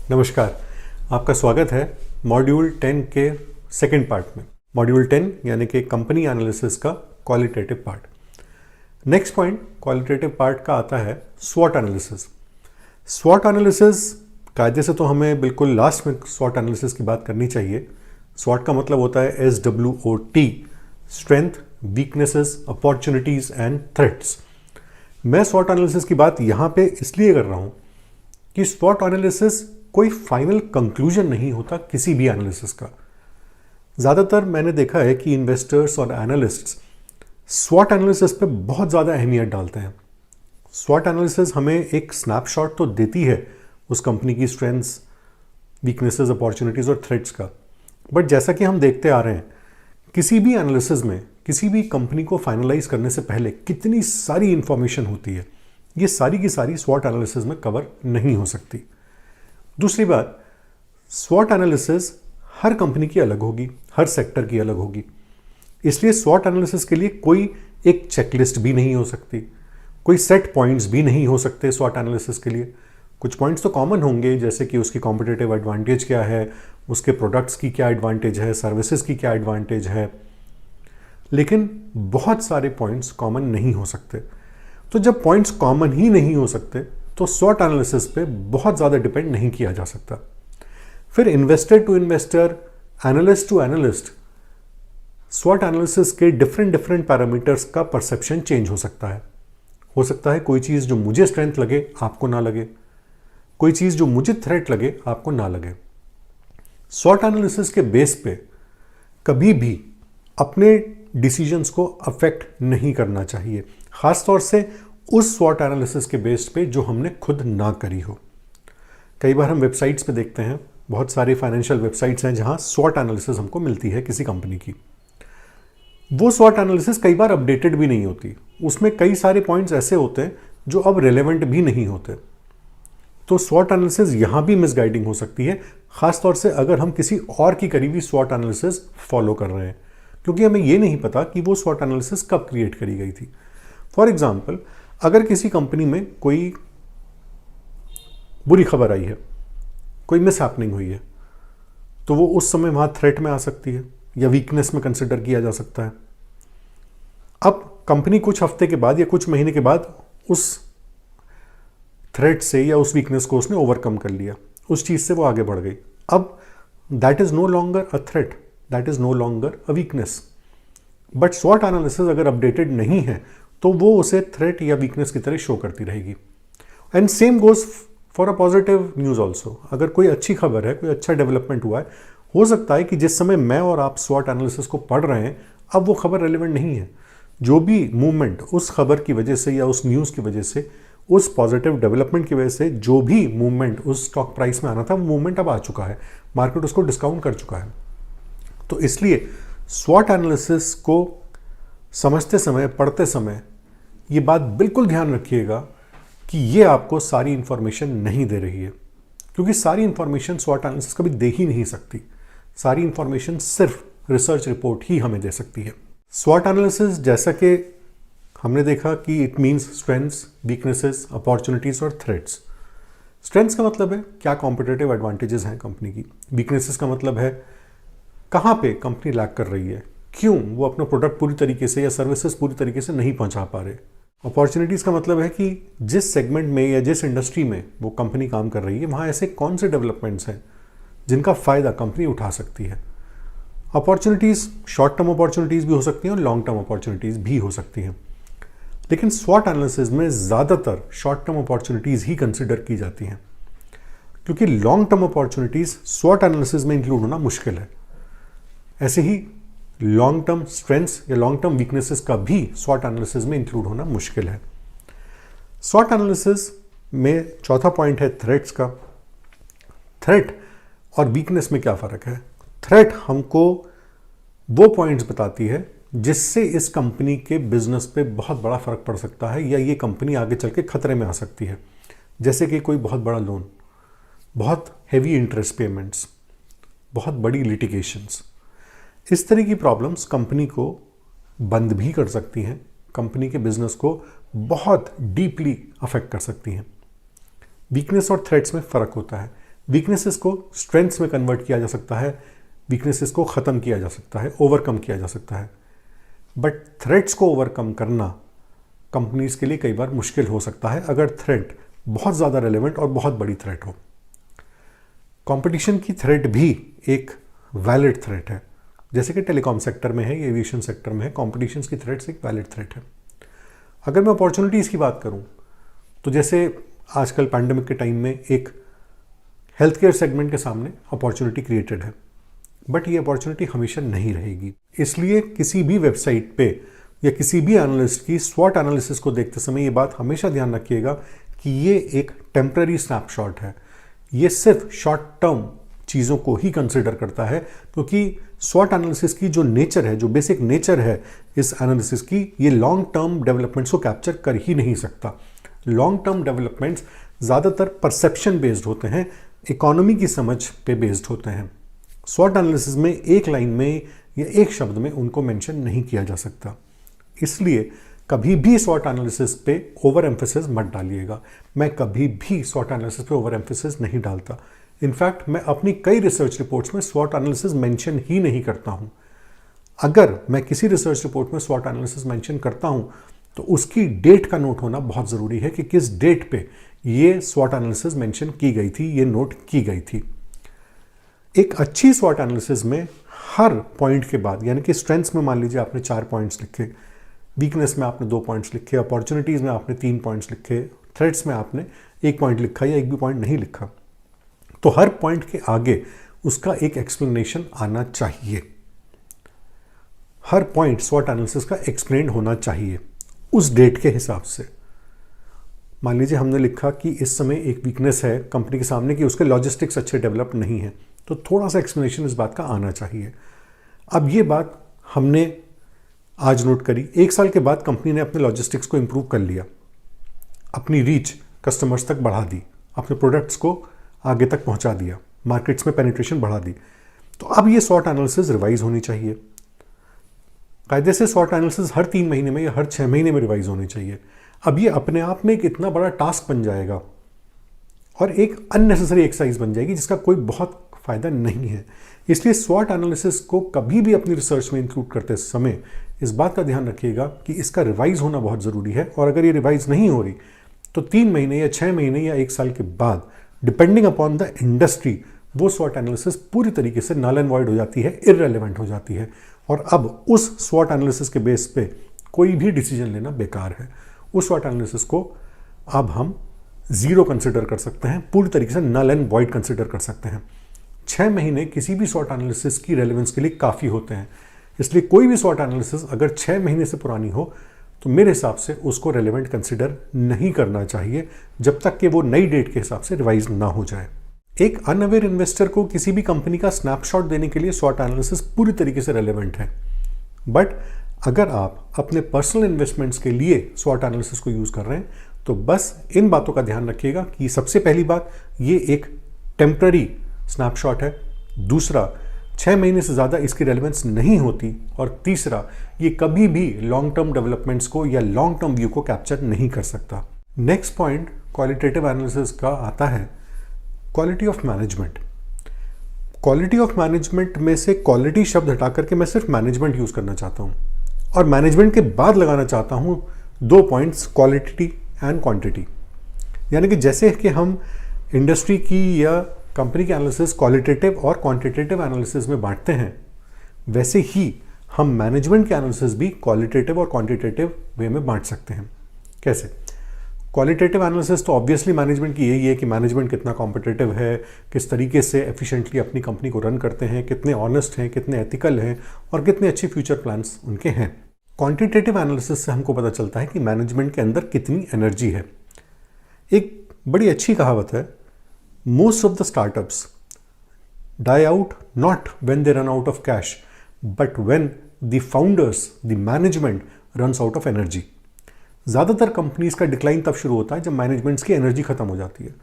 नमस्कार, आपका स्वागत है मॉड्यूल 10 के सेकंड पार्ट में। मॉड्यूल 10 यानी कि कंपनी एनालिसिस का qualitative part. Next point qualitative part का आता है स्वॉट एनालिसिस। स्वॉट एनालिसिस कायदे से तो हमें बिल्कुल लास्ट में स्वॉट एनालिसिस की बात करनी चाहिए। स्वॉट का मतलब होता है SWOT, strength, weaknesses, opportunities and threats. मैं स्वॉट एनालिसिस की बात यहाँ पे इसलिए कर रहा हूँ कि स्वॉट एनालिसिस कोई फाइनल कंक्लूजन नहीं होता किसी भी एनालिसिस का। ज़्यादातर मैंने देखा है कि इन्वेस्टर्स और एनालिस्ट्स स्वॉट एनालिसिस पे बहुत ज़्यादा अहमियत डालते हैं। स्वॉट एनालिसिस हमें एक स्नैपशॉट तो देती है उस कंपनी की स्ट्रेंथ्स, वीकनेसेस, अपॉर्चुनिटीज़ और थ्रेट्स का, बट जैसा कि हम देखते आ रहे हैं किसी भी एनालिसिस में किसी भी कंपनी को फाइनलाइज करने से पहले कितनी सारी इंफॉर्मेशन होती है, ये सारी की सारी स्वॉट एनालिसिस में कवर नहीं हो सकती। दूसरी बात, स्वॉट एनालिसिस हर कंपनी की अलग होगी, हर सेक्टर की अलग होगी, इसलिए स्वॉट एनालिसिस के लिए कोई एक चेकलिस्ट भी नहीं हो सकती, कोई सेट पॉइंट्स भी नहीं हो सकते स्वॉट एनालिसिस के लिए। कुछ पॉइंट्स तो कॉमन होंगे, जैसे कि उसकी कॉम्पिटिटिव एडवांटेज क्या है, उसके प्रोडक्ट्स की क्या एडवांटेज है, सर्विसेज की क्या एडवांटेज है, लेकिन बहुत सारे पॉइंट्स कॉमन नहीं हो सकते। तो जब पॉइंट्स कॉमन ही नहीं हो सकते तो स्वॉट एनालिसिस पे बहुत ज़्यादा डिपेंड नहीं किया जा सकता। फिर investor to investor, analyst to analyst, स्वॉट एनालिसिस के डिफरेंट पैरामीटर्स का परसेप्शन चेंज हो सकता है। हो सकता है कोई चीज़ जो मुझे स्ट्रेंथ लगे आपको ना लगे, कोई चीज़ जो मुझे थ्रेट लगे आपको ना लगे। स्वॉट एनालिसिस के बेस पे कभी भी अपने डिसीजंस को अफेक्ट नहीं करना चाहिए, खासतौर से उस स्वॉट एनालिसिस के बेस पे जो हमने खुद ना करी हो। कई बार हम वेबसाइट्स पे देखते हैं, बहुत सारे फाइनेंशियल वेबसाइट्स हैं जहां स्वॉट एनालिसिस हमको मिलती है किसी कंपनी की। वो स्वॉट एनालिसिस कई बार अपडेटेड भी नहीं होती, उसमें कई सारे पॉइंट्स ऐसे होते हैं जो अब रेलेवेंट भी नहीं होते। तो स्वॉट एनालिसिस यहां भी मिसगाइडिंग हो सकती है, खासतौर से अगर हम किसी और की करी हुई स्वॉट एनालिसिस फॉलो कर रहे हैं, क्योंकि हमें यह नहीं पता कि वो स्वॉट एनालिसिस कब क्रिएट करी गई थी। फॉर एग्जाम्पल, अगर किसी कंपनी में कोई बुरी खबर आई है, कोई मिस हैपनिंग हुई है, तो वो उस समय वहां थ्रेट में आ सकती है या वीकनेस में कंसिडर किया जा सकता है। अब कंपनी कुछ हफ्ते के बाद या कुछ महीने के बाद उस थ्रेट से या उस वीकनेस को उसने ओवरकम कर लिया, उस चीज से वो आगे बढ़ गई। अब that is no longer a threat, that is no longer a weakness. But स्वॉट एनालिसिस अगर अपडेटेड नहीं है तो वो उसे थ्रेट या वीकनेस की तरह शो करती रहेगी। And same goes for a positive news also. अगर कोई अच्छी खबर है, कोई अच्छा डेवलपमेंट हुआ है, हो सकता है कि जिस समय मैं और आप स्वॉट एनालिसिस को पढ़ रहे हैं अब वो खबर रेलिवेंट नहीं है। जो भी मूवमेंट उस खबर की वजह से या उस न्यूज़ की वजह से, उस पॉजिटिव डेवलपमेंट की वजह से जो भी मूवमेंट उस स्टॉक प्राइस में आना था, वो मूवमेंट अब आ चुका है, मार्केट उसको डिस्काउंट कर चुका है। तो इसलिए स्वॉट एनालिसिस को समझते समय, पढ़ते समय ये बात बिल्कुल ध्यान रखिएगा कि ये आपको सारी इंफॉर्मेशन नहीं दे रही है, क्योंकि सारी इंफॉर्मेशन स्वॉट एनालिसिस कभी दे ही नहीं सकती। सारी इंफॉर्मेशन सिर्फ रिसर्च रिपोर्ट ही हमें दे सकती है। स्वॉट एनालिसिस, जैसा कि हमने देखा कि it means strengths, weaknesses, opportunities और थ्रेट्स। स्ट्रेंथ्स का मतलब है क्या कॉम्पिटिटिव एडवांटेजेस हैं कंपनी की। वीकनेसेस का मतलब है कहाँ पे कंपनी लैग कर रही है, क्यों वो अपना प्रोडक्ट पूरी तरीके से या सर्विसेज पूरी तरीके से नहीं पहुंचा पा रहे। अपॉर्चुनिटीज़ का मतलब है कि जिस सेगमेंट में या जिस इंडस्ट्री में वो कंपनी काम कर रही है वहाँ ऐसे कौन से डेवलपमेंट्स हैं जिनका फ़ायदा कंपनी उठा सकती है। अपॉर्चुनिटीज़ शॉर्ट टर्म अपॉर्चुनिटीज़ भी हो सकती हैं और लॉन्ग टर्म अपॉर्चुनिटीज़ भी हो सकती हैं, लेकिन स्वॉट एनालिसिस में ज़्यादातर शॉर्ट टर्म अपॉर्चुनिटीज़ ही कंसिडर की जाती हैं, क्योंकि लॉन्ग टर्म अपॉर्चुनिटीज़ स्वॉट एनालिसिस में इंक्लूड होना मुश्किल है। ऐसे ही लॉन्ग टर्म स्ट्रेंथ्स या लॉन्ग टर्म वीकनेसेस का भी स्वॉट एनालिसिस में इंक्लूड होना मुश्किल है। स्वॉट एनालिसिस में चौथा पॉइंट है थ्रेट्स का। थ्रेट और वीकनेस में क्या फ़र्क है? थ्रेट हमको वो पॉइंट्स बताती है जिससे इस कंपनी के बिजनेस पे बहुत बड़ा फर्क पड़ सकता है या ये कंपनी आगे चल के खतरे में आ सकती है, जैसे कि कोई बहुत बड़ा लोन, बहुत हैवी इंटरेस्ट पेमेंट्स, बहुत बड़ी लिटिगेशंस। इस तरह की प्रॉब्लम्स कंपनी को बंद भी कर सकती हैं, कंपनी के बिजनेस को बहुत डीपली अफेक्ट कर सकती हैं। वीकनेस और थ्रेट्स में फ़र्क होता है। वीकनेसेस को स्ट्रेंथ्स में कन्वर्ट किया जा सकता है, वीकनेसेस को ख़त्म किया जा सकता है, ओवरकम किया जा सकता है। बट थ्रेट्स को ओवरकम करना कंपनीज के लिए कई बार मुश्किल हो सकता है अगर थ्रेट बहुत ज़्यादा रेलेवेंट और बहुत बड़ी थ्रेट हो। कंपटीशन की थ्रेट भी एक वैलिड थ्रेट है, जैसे कि टेलीकॉम सेक्टर में है, एविएशन सेक्टर में है, कंपटीशन की थ्रेट्स एक वैलिड थ्रेट है। अगर मैं अपॉर्चुनिटीज़ की बात करूं तो जैसे आजकल पैंडेमिक के टाइम में एक हेल्थ केयर सेगमेंट के सामने अपॉर्चुनिटी क्रिएटेड है, बट ये अपॉर्चुनिटी हमेशा नहीं रहेगी। इसलिए किसी भी वेबसाइट पे या किसी भी एनालिस्ट की स्वॉट एनालिसिस को देखते समय ये बात हमेशा ध्यान रखिएगा कि ये एक टेम्पररी स्नैपशॉट है, ये सिर्फ शॉर्ट टर्म चीज़ों को ही कंसिडर करता है, क्योंकि स्वॉट एनालिसिस की जो नेचर है, जो बेसिक नेचर है इस एनालिसिस की, ये लॉन्ग टर्म डेवलपमेंट्स को कैप्चर कर ही नहीं सकता। लॉन्ग टर्म डेवलपमेंट्स ज़्यादातर परसेप्शन बेस्ड होते हैं, इकोनॉमी की समझ पे बेस्ड होते हैं। स्वॉट एनालिसिस में एक लाइन में या एक शब्द में उनको मेंशन नहीं किया जा सकता। इसलिए कभी भी स्वॉट एनालिसिस पे ओवर एम्फेसिस मत डालिएगा। मैं कभी भी स्वॉट एनालिसिस पे ओवर एम्फेसिस नहीं डालता। इनफैक्ट मैं अपनी कई रिसर्च रिपोर्ट्स में स्वॉट एनालिसिस मेंशन ही नहीं करता हूं। अगर मैं किसी रिसर्च रिपोर्ट में स्वॉट एनालिसिस मेंशन करता हूं तो उसकी डेट का नोट होना बहुत ज़रूरी है कि किस डेट पे ये स्वॉट एनालिसिस मेंशन की गई थी, ये नोट की गई थी। एक अच्छी स्वॉट एनालिसिस में हर पॉइंट के बाद, यानी कि स्ट्रेंथ्स में मान लीजिए आपने 4 पॉइंट्स लिखे, वीकनेस में आपने 2 पॉइंट्स लिखे, अपॉर्चुनिटीज़ में आपने 3 पॉइंट्स लिखे, थ्रेट्स में आपने 1 पॉइंट लिखा या 1 भी पॉइंट नहीं लिखा, तो हर पॉइंट के आगे उसका एक एक्सप्लेनेशन आना चाहिए। हर पॉइंट स्वॉट एनालिसिस का एक्सप्लेन्ड होना चाहिए उस डेट के हिसाब से। मान लीजिए हमने लिखा कि इस समय एक वीकनेस है कंपनी के सामने कि उसके लॉजिस्टिक्स अच्छे डेवलप नहीं है, तो थोड़ा सा एक्सप्लेनेशन इस बात का आना चाहिए। अब ये बात हमने आज नोट करी, 1 साल के बाद कंपनी ने अपने लॉजिस्टिक्स को इंप्रूव कर लिया, अपनी रीच कस्टमर्स तक बढ़ा दी, अपने प्रोडक्ट्स को आगे तक पहुंचा दिया, मार्केट्स में पेनिट्रेशन बढ़ा दी, तो अब ये स्वॉट एनालिसिस रिवाइज होनी चाहिए। कायदे से स्वॉट एनालिसिस हर 3 महीने में या हर 6 महीने में रिवाइज होनी चाहिए। अब ये अपने आप में एक इतना बड़ा टास्क बन जाएगा और एक अननेसेसरी एक्सरसाइज बन जाएगी जिसका कोई बहुत फायदा नहीं है। इसलिए स्वॉट एनालिसिस को कभी भी अपनी रिसर्च में इंक्लूड करते समय इस बात का ध्यान रखिएगा कि इसका रिवाइज होना बहुत ज़रूरी है, और अगर ये रिवाइज नहीं हो रही तो 3 महीने या 6 महीने या 1 साल के बाद, डिपेंडिंग अपॉन द इंडस्ट्री, वो स्वॉट एनालिसिस पूरी तरीके से नल एंड वॉइड हो जाती है, इररेलेवेंट हो जाती है, और अब उस स्वॉट एनालिसिस के बेस पे कोई भी डिसीजन लेना बेकार है। उस स्वॉट एनालिसिस को अब हम ज़ीरो कंसिडर कर सकते हैं, पूरी तरीके से नल एंड वॉइड कंसिडर कर सकते हैं। 6 महीने किसी भी स्वॉट एनालिसिस की रेलेवेंस के लिए काफ़ी होते हैं। इसलिए कोई भी स्वॉट एनालिसिस अगर 6 महीने से पुरानी हो तो मेरे हिसाब से उसको रेलेवेंट कंसिडर नहीं करना चाहिए जब तक कि वो नई डेट के हिसाब से रिवाइज ना हो जाए। एक अनअवेयर इन्वेस्टर को किसी भी कंपनी का स्नैपशॉट देने के लिए स्वॉट एनालिसिस पूरी तरीके से रेलेवेंट है, बट अगर आप अपने पर्सनल इन्वेस्टमेंट्स के लिए स्वॉट एनालिसिस को यूज़ कर रहे हैं तो बस इन बातों का ध्यान रखिएगा कि सबसे पहली बात, ये एक टेम्पररी स्नैपशॉट है, दूसरा 6 महीने से ज़्यादा इसकी रेलेवेंस नहीं होती, और तीसरा ये कभी भी लॉन्ग टर्म डेवलपमेंट्स को या लॉन्ग टर्म व्यू को कैप्चर नहीं कर सकता। नेक्स्ट पॉइंट क्वालिटेटिव एनालिसिस का आता है quality of management. Quality of management में से क्वालिटी शब्द हटा करके मैं सिर्फ मैनेजमेंट यूज़ करना चाहता हूँ, और मैनेजमेंट के बाद लगाना चाहता हूँ 2 पॉइंट्स, क्वालिटी एंड क्वांटिटी। यानी कि जैसे कि हम इंडस्ट्री की या कंपनी के एनालिसिस क्वालिटेटिव और क्वांटिटेटिव एनालिसिस में बांटते हैं, वैसे ही हम मैनेजमेंट के एनालिसिस भी क्वालिटेटिव और क्वांटिटेटिव वे में बांट सकते हैं। कैसे? क्वालिटेटिव एनालिसिस तो ऑब्वियसली मैनेजमेंट की यही है कि मैनेजमेंट कितना कॉम्पिटिटिव है, किस तरीके से एफिशिएंटली अपनी कंपनी को रन करते हैं, कितने ऑनेस्ट हैं, कितने एथिकल हैं, और कितने अच्छे फ्यूचर प्लान्स उनके हैं। क्वांटिटेटिव एनालिसिस से हमको पता चलता है कि मैनेजमेंट के अंदर कितनी एनर्जी है। एक बड़ी अच्छी कहावत है, most of the startups die out not when they run out of cash, but when the founders, the management runs out of energy. ज़्यादातर कंपनीज का डिक्लाइन तब शुरू होता है जब मैनेजमेंट्स की एनर्जी खत्म हो जाती है।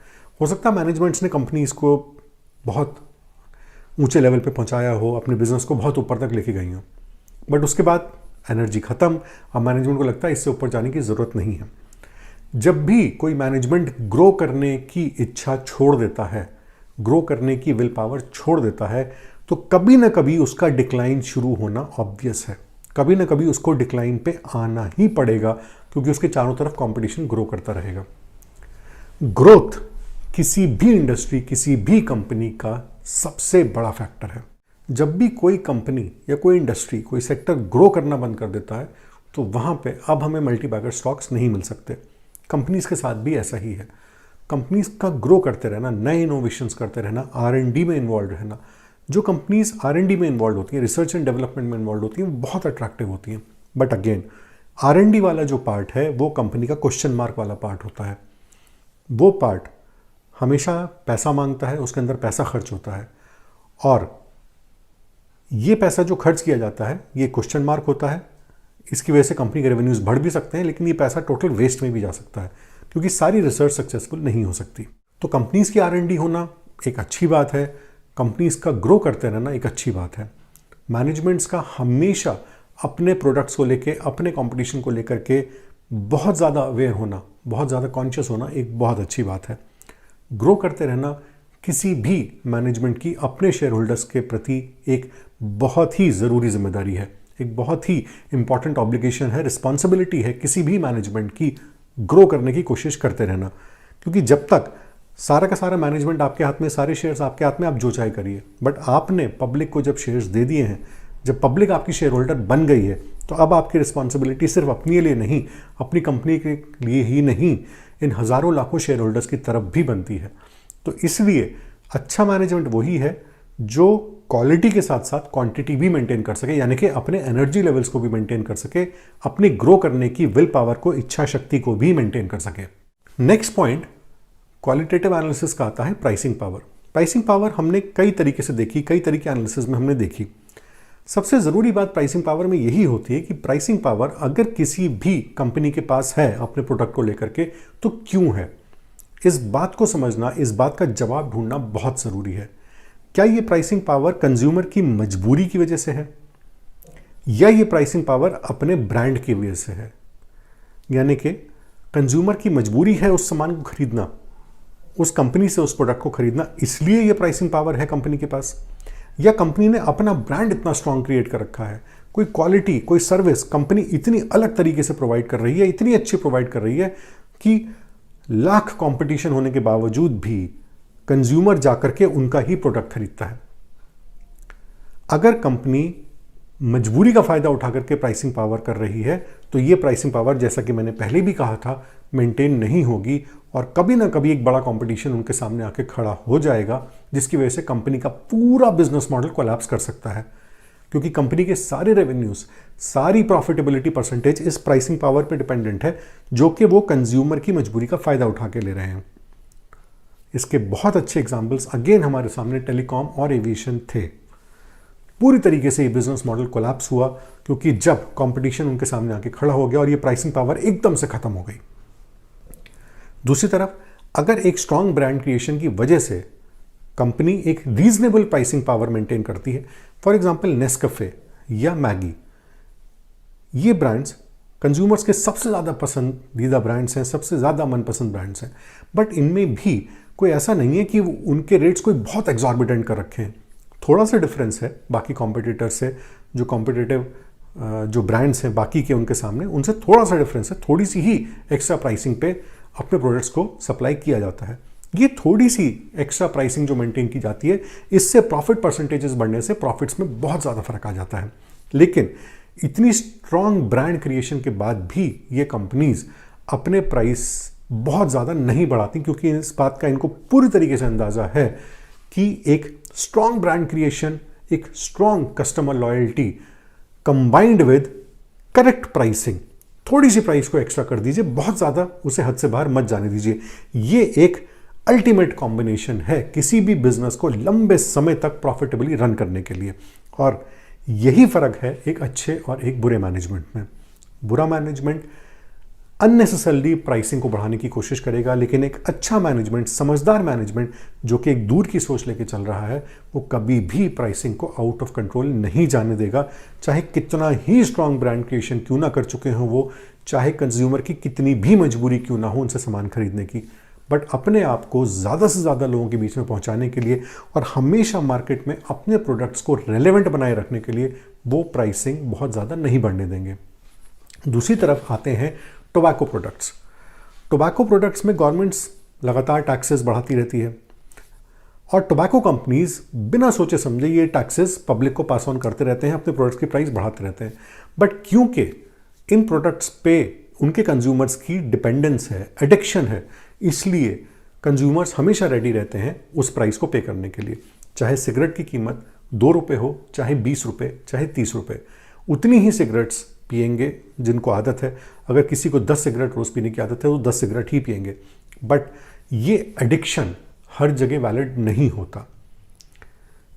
हो सकता है मैनेजमेंट्स ने कंपनीज को बहुत ऊंचे लेवल पे पहुंचाया हो, अपने बिजनेस को बहुत ऊपर तक लेके गई हो, बट उसके बाद एनर्जी खत्म, अब मैनेजमेंट को लगता है इससे ऊपर जाने की ज़रूरत नहीं है। जब भी कोई मैनेजमेंट ग्रो करने की इच्छा छोड़ देता है, ग्रो करने की विल पावर छोड़ देता है तो कभी ना कभी उसका डिक्लाइन शुरू होना ऑब्वियस है। कभी ना कभी उसको डिक्लाइन पे आना ही पड़ेगा क्योंकि उसके चारों तरफ कंपटीशन ग्रो करता रहेगा। ग्रोथ किसी भी इंडस्ट्री, किसी भी कंपनी का सबसे बड़ा फैक्टर है। जब भी कोई कंपनी या कोई इंडस्ट्री, कोई सेक्टर ग्रो करना बंद कर देता है तो वहाँ पे अब हमें मल्टीबैगर स्टॉक्स नहीं मिल सकते। कंपनीज के साथ भी ऐसा ही है। कंपनीज का ग्रो करते रहना, नए इनोवेशंस करते रहना, R&D में इन्वॉल्व रहना। जो कंपनीज R&D में इन्वॉल्व होती हैं, रिसर्च एंड डेवलपमेंट में इन्वॉल्व होती हैं, वो बहुत अट्रैक्टिव होती हैं। बट अगेन R&D वाला जो पार्ट है वो कंपनी का क्वेश्चन मार्क वाला पार्ट होता है। वो पार्ट हमेशा पैसा मांगता है, उसके अंदर पैसा खर्च होता है और ये पैसा जो खर्च किया जाता है ये क्वेश्चन मार्क होता है। इसकी वजह से कंपनी के रेवेन्यूज बढ़ भी सकते हैं लेकिन ये पैसा टोटल वेस्ट में भी जा सकता है क्योंकि सारी रिसर्च सक्सेसफुल नहीं हो सकती। तो कंपनीज की R&D होना एक अच्छी बात है, कंपनीज का ग्रो करते रहना एक अच्छी बात है। मैनेजमेंट्स का हमेशा अपने प्रोडक्ट्स को लेके, अपने कंपटीशन को लेकर के बहुत ज़्यादा अवेयर होना, बहुत ज़्यादा कॉन्शियस होना एक बहुत अच्छी बात है। ग्रो करते रहना किसी भी मैनेजमेंट की अपने शेयर होल्डर्स के प्रति एक बहुत ही ज़रूरी जिम्मेदारी है, एक बहुत ही इंपॉर्टेंट ऑब्लिगेशन है, रिस्पॉन्सिबिलिटी है किसी भी मैनेजमेंट की ग्रो करने की कोशिश करते रहना। क्योंकि जब तक सारा का सारा मैनेजमेंट आपके हाथ में, सारे शेयर्स आपके हाथ में, आप जो चाहे करिए, बट आपने पब्लिक को जब शेयर्स दे दिए हैं, जब पब्लिक आपकी शेयर होल्डर बन गई है तो अब आपकी रिस्पॉन्सिबिलिटी सिर्फ अपने लिए नहीं, अपनी कंपनी के लिए ही नहीं, इन हज़ारों लाखों शेयर होल्डर्स की तरफ भी बनती है। तो इसलिए अच्छा मैनेजमेंट वही है जो क्वालिटी के साथ साथ क्वांटिटी भी मेंटेन कर सके, यानी कि अपने एनर्जी लेवल्स को भी मेंटेन कर सके, अपनी ग्रो करने की विल पावर को, इच्छा शक्ति को भी मेंटेन कर सके। नेक्स्ट पॉइंट क्वालिटेटिव एनालिसिस का आता है प्राइसिंग पावर। प्राइसिंग पावर हमने कई तरीके से देखी, कई तरीके एनालिसिस में हमने देखी। सबसे ज़रूरी बात प्राइसिंग पावर में यही होती है कि प्राइसिंग पावर अगर किसी भी कंपनी के पास है अपने प्रोडक्ट को लेकर के तो क्यों है, इस बात को समझना, इस बात का जवाब ढूंढना बहुत ज़रूरी है। क्या ये प्राइसिंग पावर कंज्यूमर की मजबूरी की वजह से है या ये प्राइसिंग पावर अपने ब्रांड की वजह से है? यानी कि कंज्यूमर की मजबूरी है उस सामान को खरीदना, उस कंपनी से उस प्रोडक्ट को खरीदना, इसलिए ये प्राइसिंग पावर है कंपनी के पास, या कंपनी ने अपना ब्रांड इतना स्ट्रांग क्रिएट कर रखा है, कोई क्वालिटी, कोई सर्विस कंपनी इतनी अलग तरीके से प्रोवाइड कर रही है, इतनी अच्छी प्रोवाइड कर रही है कि लाख कंपटीशन होने के बावजूद भी कंज्यूमर जाकर के उनका ही प्रोडक्ट खरीदता है। अगर कंपनी मजबूरी का फायदा उठा करके प्राइसिंग पावर कर रही है तो ये प्राइसिंग पावर, जैसा कि मैंने पहले भी कहा था, मेंटेन नहीं होगी और कभी ना कभी एक बड़ा कंपटीशन उनके सामने आके खड़ा हो जाएगा जिसकी वजह से कंपनी का पूरा बिजनेस मॉडल कोलैप्स कर सकता है, क्योंकि कंपनी के सारे रेवेन्यूज, सारी प्रॉफिटेबिलिटी परसेंटेज इस प्राइसिंग पावर पे डिपेंडेंट है जो कि वो कंज्यूमर की मजबूरी का फायदा उठा के ले रहे हैं। इसके बहुत अच्छे एग्जाम्पल्स अगेन हमारे सामने टेलीकॉम और एविएशन थे। पूरी तरीके से ये बिजनेस मॉडल कोलैप्स हुआ क्योंकि जब कंपटीशन उनके सामने आके खड़ा हो गया और ये प्राइसिंग पावर एकदम से खत्म हो गई। दूसरी तरफ अगर एक स्ट्रांग ब्रांड क्रिएशन की वजह से कंपनी एक रीजनेबल प्राइसिंग पावर मेंटेन करती है, फॉर एग्जांपल नेस्कैफे या मैगी, ये ब्रांड्स कंज्यूमर्स के सबसे ज़्यादा पसंदीदा ब्रांड्स हैं, सबसे ज़्यादा मनपसंद ब्रांड्स हैं, बट इनमें भी कोई ऐसा नहीं है कि उनके रेट्स कोई बहुत एग्जॉर्बिटेंट कर रखे हैं। थोड़ा सा डिफरेंस है बाकी कॉम्पिटिटर से, जो कॉम्पिटिटिव जो ब्रांड्स हैं बाकी के उनके सामने, उनसे थोड़ा सा डिफरेंस है, थोड़ी सी ही एक्स्ट्रा प्राइसिंग पे अपने प्रोडक्ट्स को सप्लाई किया जाता है। ये थोड़ी सी एक्स्ट्रा प्राइसिंग जो मेंटेन की जाती है, इससे प्रॉफिट परसेंटेजेस बढ़ने से प्रॉफिट्स में बहुत ज़्यादा फर्क आ जाता है। लेकिन इतनी स्ट्रांग ब्रांड क्रिएशन के बाद भी ये कंपनीज अपने प्राइस बहुत ज़्यादा नहीं बढ़ाती क्योंकि इस बात का इनको पूरी तरीके से अंदाज़ा है कि एक स्ट्रांग ब्रांड क्रिएशन, एक strong customer loyalty combined with correct pricing, थोड़ी सी प्राइस को एक्स्ट्रा कर दीजिए, बहुत ज़्यादा उसे हद से बाहर मत जाने दीजिए, ये एक अल्टीमेट कॉम्बिनेशन है किसी भी बिजनेस को लंबे समय तक प्रॉफिटेबली रन करने के लिए। और यही फर्क है एक अच्छे और एक बुरे मैनेजमेंट में। बुरा मैनेजमेंट अननेसेसरली प्राइसिंग को बढ़ाने की कोशिश करेगा, लेकिन एक अच्छा मैनेजमेंट, समझदार मैनेजमेंट जो कि एक दूर की सोच लेके चल रहा है, वो कभी भी प्राइसिंग को आउट ऑफ कंट्रोल नहीं जाने देगा, चाहे कितना ही स्ट्रांग ब्रांड क्रिएशन क्यों ना कर चुके हों वो, चाहे कंज्यूमर की कितनी भी मजबूरी क्यों ना हो उनसे सामान खरीदने की। बट अपने आप को ज़्यादा से ज़्यादा लोगों के बीच में पहुंचाने के लिए और हमेशा मार्केट में अपने प्रोडक्ट्स को रेलेवेंट बनाए रखने के लिए वो प्राइसिंग बहुत ज़्यादा नहीं बढ़ने देंगे। दूसरी तरफ आते हैं टोबैको प्रोडक्ट्स। टोबैको प्रोडक्ट्स में गवर्नमेंट्स लगातार टैक्सेस बढ़ाती रहती है और टोबैको कंपनीज बिना सोचे समझे ये टैक्सेस पब्लिक को पास ऑन करते रहते हैं, अपने प्रोडक्ट्स की प्राइस बढ़ाते रहते हैं। बट क्योंकि इन प्रोडक्ट्स पे उनके कंज्यूमर्स की डिपेंडेंस है, एडिक्शन है, इसलिए कंज्यूमर्स हमेशा रेडी रहते हैं उस प्राइस को पे करने के लिए। चाहे सिगरेट की कीमत 2 रुपये हो, चाहे 20 रुपये, चाहे 30 रुपये, उतनी ही सिगरेट्स पिएंगे जिनको आदत है। अगर किसी को 10 सिगरेट रोज़ पीने की आदत है तो 10 सिगरेट ही पिएंगे। बट ये एडिक्शन हर जगह वैलिड नहीं होता,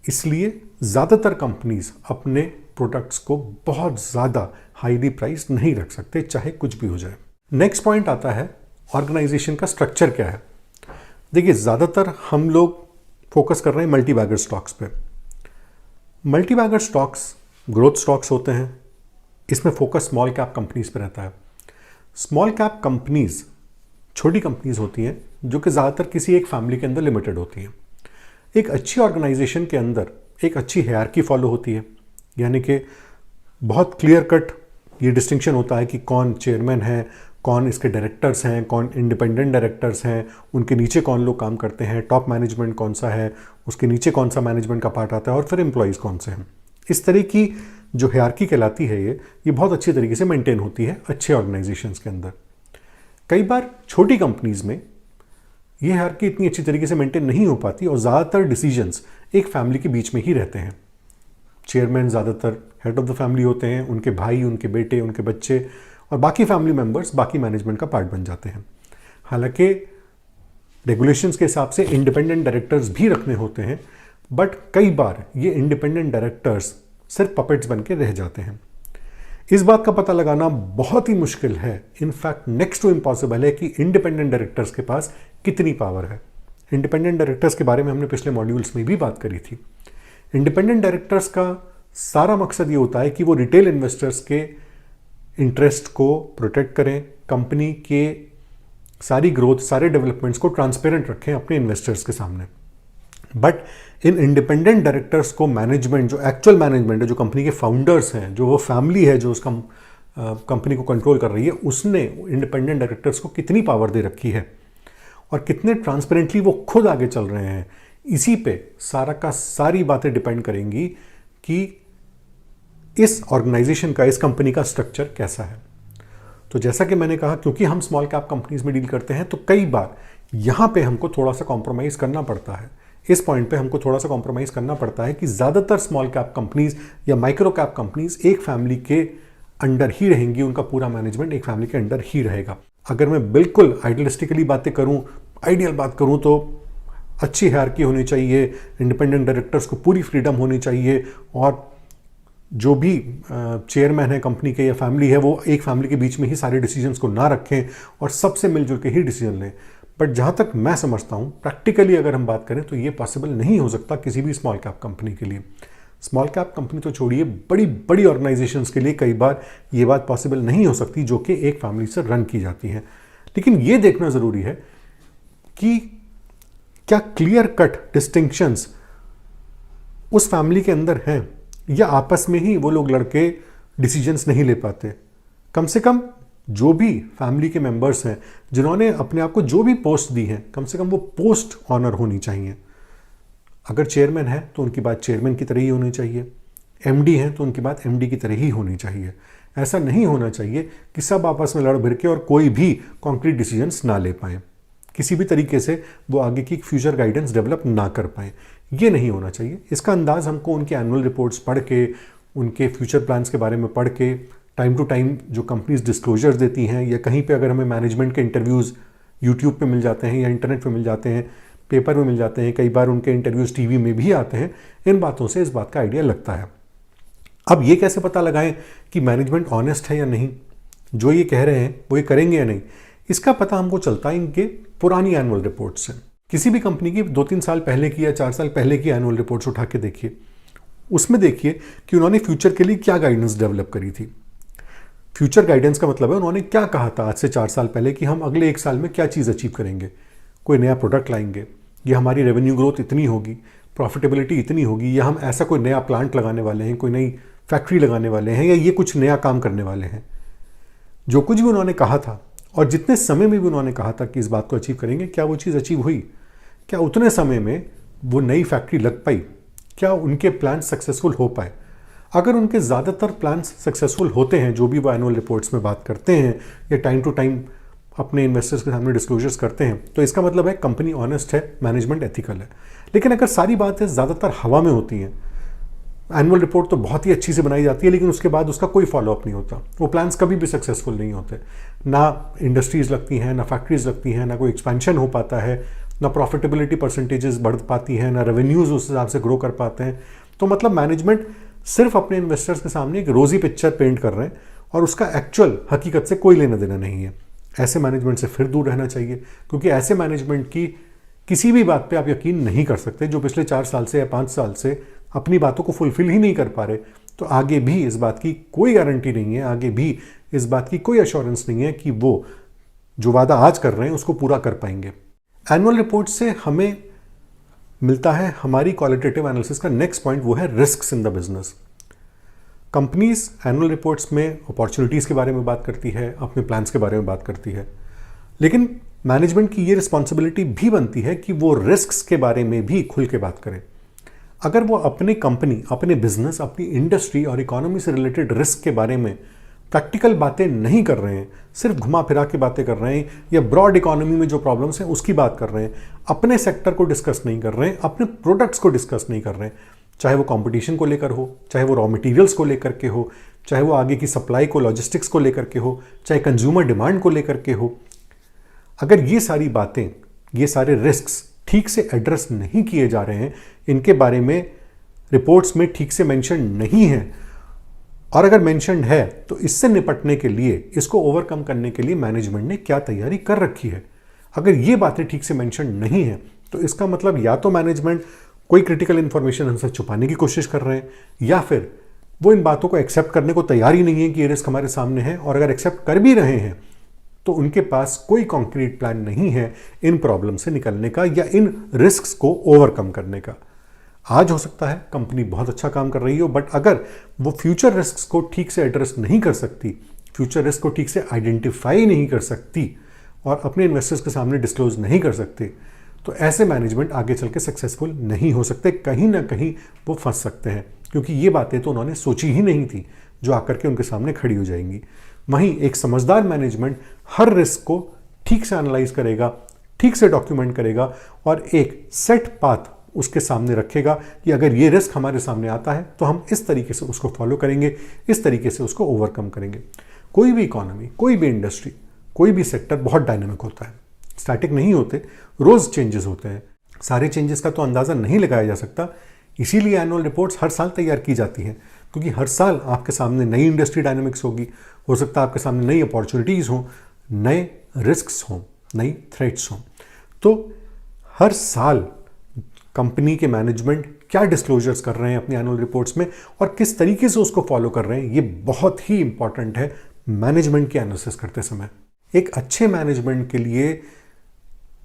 इसलिए ज़्यादातर कंपनीज अपने प्रोडक्ट्स को बहुत ज़्यादा हाईली प्राइस नहीं रख सकते, चाहे कुछ भी हो जाए। नेक्स्ट पॉइंट आता है ऑर्गेनाइजेशन का स्ट्रक्चर क्या है। देखिए, ज़्यादातर हम लोग फोकस कर रहे हैं मल्टी बैगर स्टॉक्स पे। Multibagger stocks growth stocks होते हैं, इसमें फोकस स्मॉल कैप कंपनीज पे रहता है। स्मॉल कैप कंपनीज छोटी कंपनीज होती हैं जो कि ज़्यादातर किसी एक फैमिली के अंदर लिमिटेड होती हैं। एक अच्छी ऑर्गेनाइजेशन के अंदर एक अच्छी हायरार्की फॉलो होती है, यानी कि बहुत क्लियर कट ये डिस्टिंक्शन होता है कि कौन चेयरमैन है, कौन इसके डायरेक्टर्स हैं, कौन इंडिपेंडेंट डायरेक्टर्स हैं, उनके नीचे कौन लोग काम करते हैं, टॉप मैनेजमेंट कौन सा है, उसके नीचे कौन सा मैनेजमेंट का पार्ट आता है और फिर एम्प्लॉयज़ कौन से हैं। इस तरह की जो हायरार्की कहलाती है ये बहुत अच्छी तरीके से मेंटेन होती है अच्छे ऑर्गेनाइजेशंस के अंदर। कई बार छोटी कंपनीज में ये हायरार्की इतनी अच्छी तरीके से मेंटेन नहीं हो पाती और ज़्यादातर डिसीजंस एक फैमिली के बीच में ही रहते हैं। चेयरमैन ज़्यादातर हेड ऑफ द फैमिली होते हैं, उनके भाई, उनके बेटे, उनके बच्चे और बाकी फैमिली मेंबर्स बाकी मैनेजमेंट का पार्ट बन जाते हैं। हालांकि रेगुलेशंस के हिसाब से इंडिपेंडेंट डायरेक्टर्स भी रखने होते हैं, बट कई बार ये इंडिपेंडेंट डायरेक्टर्स सिर्फ पपेट्स बन के रह जाते हैं। इस बात का पता लगाना बहुत ही मुश्किल है, इनफैक्ट नेक्स्ट टू इम्पॉसिबल है कि इंडिपेंडेंट डायरेक्टर्स के पास कितनी पावर है। इंडिपेंडेंट डायरेक्टर्स के बारे में हमने पिछले मॉड्यूल्स में भी बात करी थी। इंडिपेंडेंट डायरेक्टर्स का सारा मकसद ये होता है कि वो रिटेल इन्वेस्टर्स के इंटरेस्ट को प्रोटेक्ट करें, कंपनी के सारी ग्रोथ, सारे डेवलपमेंट्स को ट्रांसपेरेंट रखें अपने इन्वेस्टर्स के सामने। बट इन इंडिपेंडेंट डायरेक्टर्स को मैनेजमेंट, जो एक्चुअल मैनेजमेंट है, जो कंपनी के फाउंडर्स हैं, जो वो फैमिली है जो उस कंपनी को कंट्रोल कर रही है, उसने इंडिपेंडेंट डायरेक्टर्स को कितनी पावर दे रखी है और कितने ट्रांसपेरेंटली वो खुद आगे चल रहे हैं, इसी पे सारा का सारी बातें डिपेंड करेंगी कि इस ऑर्गेनाइजेशन का, इस कंपनी का स्ट्रक्चर कैसा है। तो जैसा कि मैंने कहा, क्योंकि हम स्मॉल कैप कंपनीज में डील करते हैं तो कई बार यहाँ पे हमको थोड़ा सा कॉम्प्रोमाइज करना पड़ता है। इस पॉइंट पे हमको थोड़ा सा कॉम्प्रोमाइज करना पड़ता है कि ज़्यादातर स्मॉल कैप कंपनीज या माइक्रो कैप कंपनीज एक फैमिली के अंडर ही रहेंगी, उनका पूरा मैनेजमेंट एक फैमिली के अंडर ही रहेगा। अगर मैं बिल्कुल आइडियलिस्टिकली बातें करूँ, आइडियल बात करूँ, तो अच्छी हायरार्की होनी चाहिए, इंडिपेंडेंट डायरेक्टर्स को पूरी फ्रीडम होनी चाहिए और जो भी चेयरमैन है कंपनी के या फैमिली है, वो एक फैमिली के बीच में ही सारे डिसीजंस को ना रखें और सबसे मिलजुल के ही डिसीजन लें। बट जहाँ तक मैं समझता हूँ, प्रैक्टिकली अगर हम बात करें तो ये पॉसिबल नहीं हो सकता किसी भी स्मॉल कैप कंपनी के लिए। स्मॉल कैप कंपनी तो छोड़िए, बड़ी बड़ी ऑर्गेनाइजेशंस के लिए कई बार ये बात पॉसिबल नहीं हो सकती जो कि एक फैमिली से रन की जाती हैं। लेकिन ये देखना ज़रूरी है कि क्या क्लियर कट डिस्टिंक्शंस उस फैमिली के अंदर हैं या आपस में ही वो लोग लड़के डिसीजंस नहीं ले पाते। कम से कम जो भी फैमिली के मेंबर्स हैं जिन्होंने अपने आप को जो भी पोस्ट दी है, कम से कम वो पोस्ट ऑनर होनी चाहिए। अगर चेयरमैन है तो उनकी बात चेयरमैन की तरह ही होनी चाहिए, एमडी है तो उनकी बात एमडी की तरह ही होनी चाहिए। ऐसा नहीं होना चाहिए कि सब आपस में लड़ भिड़ के और कोई भी कॉन्क्रीट डिसीजंस ना ले पाएँ, किसी भी तरीके से वो आगे की फ्यूचर गाइडेंस डेवलप ना कर पाएँ। ये नहीं होना चाहिए। इसका अंदाज़ हमको उनके एनुअल रिपोर्ट्स पढ़ के, उनके फ्यूचर प्लान्स के बारे में पढ़ के, टाइम टू टाइम जो कंपनीज डिस्क्लोजर्स देती हैं या कहीं पे अगर हमें मैनेजमेंट के इंटरव्यूज़ यूट्यूब पे मिल जाते हैं या इंटरनेट पे मिल जाते हैं, पेपर में मिल जाते हैं, कई बार उनके इंटरव्यूज़ टीवी में भी आते हैं, इन बातों से इस बात का आइडिया लगता है। अब ये कैसे पता लगाएं कि मैनेजमेंट ऑनेस्ट है या नहीं, जो ये कह रहे हैं वो ये करेंगे या नहीं, इसका पता हमको चलता है इनके पुरानी एनुअल रिपोर्ट से। किसी भी कंपनी की 2-3 साल पहले की या 4 साल पहले की एनुअल रिपोर्ट्स उठा के देखिए, उसमें देखिए कि उन्होंने फ्यूचर के लिए क्या गाइडेंस डेवलप करी थी। फ्यूचर गाइडेंस का मतलब है उन्होंने क्या कहा था आज से 4 साल पहले कि हम अगले 1 साल में क्या चीज़ अचीव करेंगे। कोई नया प्रोडक्ट लाएंगे, या हमारी रेवेन्यू ग्रोथ इतनी होगी, प्रॉफिटेबिलिटी इतनी होगी, या हम ऐसा कोई नया प्लांट लगाने वाले हैं, कोई नई फैक्ट्री लगाने वाले हैं, या ये कुछ नया काम करने वाले हैं। जो कुछ भी उन्होंने कहा था और जितने समय में भी उन्होंने कहा था कि इस बात को अचीव करेंगे, क्या वो चीज़ अचीव हुई? क्या उतने समय में वो नई फैक्ट्री लग पाई? क्या उनके प्लान सक्सेसफुल हो पाए? अगर उनके ज़्यादातर प्लान सक्सेसफुल होते हैं, जो भी वो एनुअल रिपोर्ट्स में बात करते हैं या टाइम टू टाइम अपने इन्वेस्टर्स के सामने डिस्क्लोजर्स करते हैं, तो इसका मतलब है कंपनी ऑनेस्ट है, मैनेजमेंट एथिकल है। लेकिन अगर सारी बातें ज़्यादातर हवा में होती हैं, एनुअल रिपोर्ट तो बहुत ही अच्छी से बनाई जाती है लेकिन उसके बाद उसका कोई फॉलोअप नहीं होता, वो प्लान्स कभी भी सक्सेसफुल नहीं होते, ना इंडस्ट्रीज़ लगती हैं, ना फैक्ट्रीज लगती हैं, ना कोई एक्सपेंशन हो पाता है, ना प्रॉफिटेबिलिटी परसेंटेजेस बढ़ पाती है, ना रेवेन्यूज़ उस हिसाब से ग्रो कर पाते हैं। तो मतलब मैनेजमेंट सिर्फ अपने इन्वेस्टर्स के सामने एक रोज़ी पिक्चर पेंट कर रहे हैं और उसका एक्चुअल हकीकत से कोई लेना देना नहीं है। ऐसे मैनेजमेंट से फिर दूर रहना चाहिए, क्योंकि ऐसे मैनेजमेंट की किसी भी बात पे आप यकीन नहीं कर सकते जो पिछले 4 साल से या 5 साल से अपनी बातों को फुलफिल ही नहीं कर पा रहे। तो आगे भी इस बात की कोई गारंटी नहीं है, आगे भी इस बात की कोई एश्योरेंस नहीं है कि वो जो वादा आज कर रहे हैं उसको पूरा कर पाएंगे। एनुअल रिपोर्ट से हमें मिलता है हमारी क्वालिटेटिव एनालिसिस का नेक्स्ट पॉइंट, वो है risks in the business. Companies annual reports में अपॉर्चुनिटीज़ के बारे में बात करती है, अपने प्लान्स के बारे में बात करती है, लेकिन मैनेजमेंट की ये रिस्पॉन्सिबिलिटी भी बनती है कि वो रिस्क्स के बारे में भी खुल के बात करें। अगर वो अपनी कंपनी, अपने बिजनेस, अपनी इंडस्ट्री और इकोनॉमी से रिलेटेड रिस्क के बारे में प्रैक्टिकल बातें नहीं कर रहे हैं, सिर्फ घुमा फिरा के बातें कर रहे हैं, या ब्रॉड इकोनॉमी में जो प्रॉब्लम्स हैं उसकी बात कर रहे हैं, अपने सेक्टर को डिस्कस नहीं कर रहे हैं, अपने प्रोडक्ट्स को डिस्कस नहीं कर रहे हैं, चाहे वो कंपटीशन को लेकर हो, चाहे वो रॉ मटेरियल्स को लेकर के हो, चाहे वो आगे की सप्लाई को, लॉजिस्टिक्स को लेकर के हो, चाहे कंज्यूमर डिमांड को लेकर के हो, अगर ये सारी बातें, ये सारे रिस्क्स ठीक से एड्रेस नहीं किए जा रहे हैं, इनके बारे में रिपोर्ट्स में ठीक से मेंशन नहीं है, और अगर मेंशन है तो इससे निपटने के लिए, इसको ओवरकम करने के लिए मैनेजमेंट ने क्या तैयारी कर रखी है। अगर ये बातें ठीक से मेंशन नहीं है तो इसका मतलब या तो मैनेजमेंट कोई क्रिटिकल इंफॉर्मेशन हमसे छुपाने की कोशिश कर रहे हैं, या फिर वो इन बातों को एक्सेप्ट करने को तैयार ही नहीं है कि ये रिस्क हमारे सामने है, और अगर एक्सेप्ट कर भी रहे हैं तो उनके पास कोई कॉन्क्रीट प्लान नहीं है इन प्रॉब्लम से निकलने का या इन रिस्क्स को ओवरकम करने का। आज हो सकता है कंपनी बहुत अच्छा काम कर रही हो, बट अगर वो फ्यूचर रिस्क्स को ठीक से एड्रेस नहीं कर सकती, फ्यूचर रिस्क को ठीक से आइडेंटिफाई नहीं कर सकती और अपने इन्वेस्टर्स के सामने डिस्क्लोज नहीं कर सकते, तो ऐसे मैनेजमेंट आगे चल के सक्सेसफुल नहीं हो सकते। कहीं ना कहीं वो फंस सकते हैं, क्योंकि ये बातें तो उन्होंने सोची ही नहीं थी जो आकर के उनके सामने खड़ी हो जाएंगी। वहीं एक समझदार मैनेजमेंट हर रिस्क को ठीक से एनालाइज करेगा, ठीक से डॉक्यूमेंट करेगा और एक सेट पाथ उसके सामने रखेगा कि अगर ये रिस्क हमारे सामने आता है तो हम इस तरीके से उसको फॉलो करेंगे, इस तरीके से उसको ओवरकम करेंगे। कोई भी इकोनॉमी, कोई भी इंडस्ट्री, कोई भी सेक्टर बहुत डायनेमिक होता है, स्टैटिक नहीं होते, रोज चेंजेस होते हैं। सारे चेंजेस का तो अंदाज़ा नहीं लगाया जा सकता, इसीलिए एनुअल रिपोर्ट्स हर साल तैयार की जाती हैं, क्योंकि हर साल आपके सामने नई इंडस्ट्री डायनेमिक्स होगी, हो सकता है आपके सामने नई अपॉर्चुनिटीज़ हों, नए रिस्क्स हों, नई थ्रेट्स हों। तो हर साल कंपनी के मैनेजमेंट क्या डिस्क्लोजर्स कर रहे हैं अपनी एनुअल रिपोर्ट्स में और किस तरीके से उसको फॉलो कर रहे हैं, ये बहुत ही इंपॉर्टेंट है मैनेजमेंट की एनालिसिस करते समय। एक अच्छे मैनेजमेंट के लिए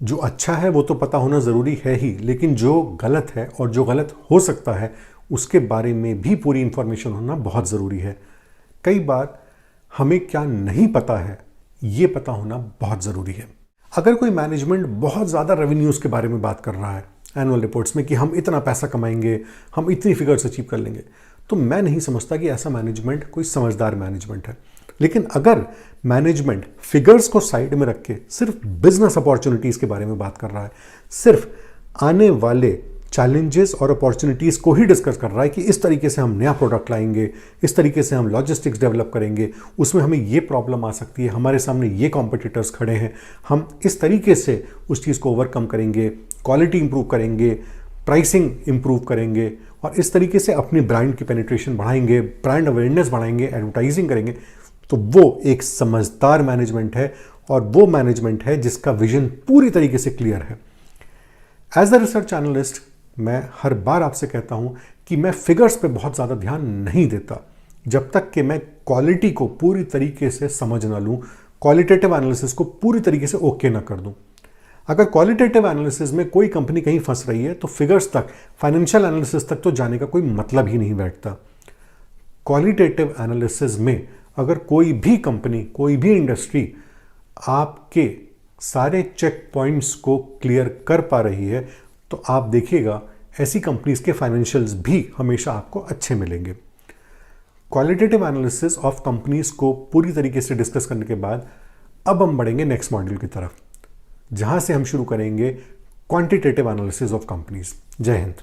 जो अच्छा है वो तो पता होना ज़रूरी है ही, लेकिन जो गलत है और जो गलत हो सकता है उसके बारे में भी पूरी इंफॉर्मेशन होना बहुत ज़रूरी है। कई बार हमें क्या नहीं पता है ये पता होना बहुत ज़रूरी है। अगर कोई मैनेजमेंट बहुत ज़्यादा रेवेन्यूज़ के बारे में बात कर रहा है एनुअल रिपोर्ट्स में कि हम इतना पैसा कमाएंगे, हम इतनी फिगर्स अचीव कर लेंगे, तो मैं नहीं समझता कि ऐसा मैनेजमेंट कोई समझदार मैनेजमेंट है। लेकिन अगर मैनेजमेंट फिगर्स को साइड में रख के सिर्फ बिजनेस अपॉर्चुनिटीज़ के बारे में बात कर रहा है, सिर्फ आने वाले चैलेंजेस और अपॉर्चुनिटीज़ को ही डिस्कस कर रहा है कि इस तरीके से हम नया प्रोडक्ट लाएंगे, इस तरीके से हम लॉजिस्टिक्स डेवलप करेंगे, उसमें हमें ये प्रॉब्लम आ सकती है, हमारे सामने ये कॉम्पिटिटर्स खड़े हैं, हम इस तरीके से उस चीज़ को ओवरकम करेंगे, क्वालिटी इंप्रूव करेंगे, प्राइसिंग इंप्रूव करेंगे और इस तरीके से अपनी ब्रांड की पेनिट्रेशन बढ़ाएंगे, ब्रांड अवेयरनेस बढ़ाएंगे, एडवर्टाइजिंग करेंगे, तो वो एक समझदार मैनेजमेंट है और वो मैनेजमेंट है जिसका विजन पूरी तरीके से क्लियर है। एज अ रिसर्च एनालिस्ट मैं हर बार आपसे कहता हूं कि मैं फिगर्स पे बहुत ज़्यादा ध्यान नहीं देता जब तक कि मैं क्वालिटी को पूरी तरीके से समझ ना लूँ, क्वालिटेटिव एनालिसिस को पूरी तरीके से ओके ना कर दूँ। अगर क्वालिटेटिव एनालिसिस में कोई कंपनी कहीं फंस रही है तो फिगर्स तक, फाइनेंशियल एनालिसिस तक तो जाने का कोई मतलब ही नहीं बैठता। क्वालिटेटिव एनालिसिस में अगर कोई भी कंपनी, कोई भी इंडस्ट्री आपके सारे चेक पॉइंट्स को क्लियर कर पा रही है तो आप देखिएगा ऐसी कंपनीज के फाइनेंशियल्स भी हमेशा आपको अच्छे मिलेंगे। क्वालिटेटिव एनालिसिस ऑफ कंपनीज को पूरी तरीके से डिस्कस करने के बाद अब हम बढ़ेंगे नेक्स्ट मॉड्यूल की तरफ, जहां से हम शुरू करेंगे क्वांटिटेटिव एनालिसिस ऑफ कंपनीज। जय हिंद।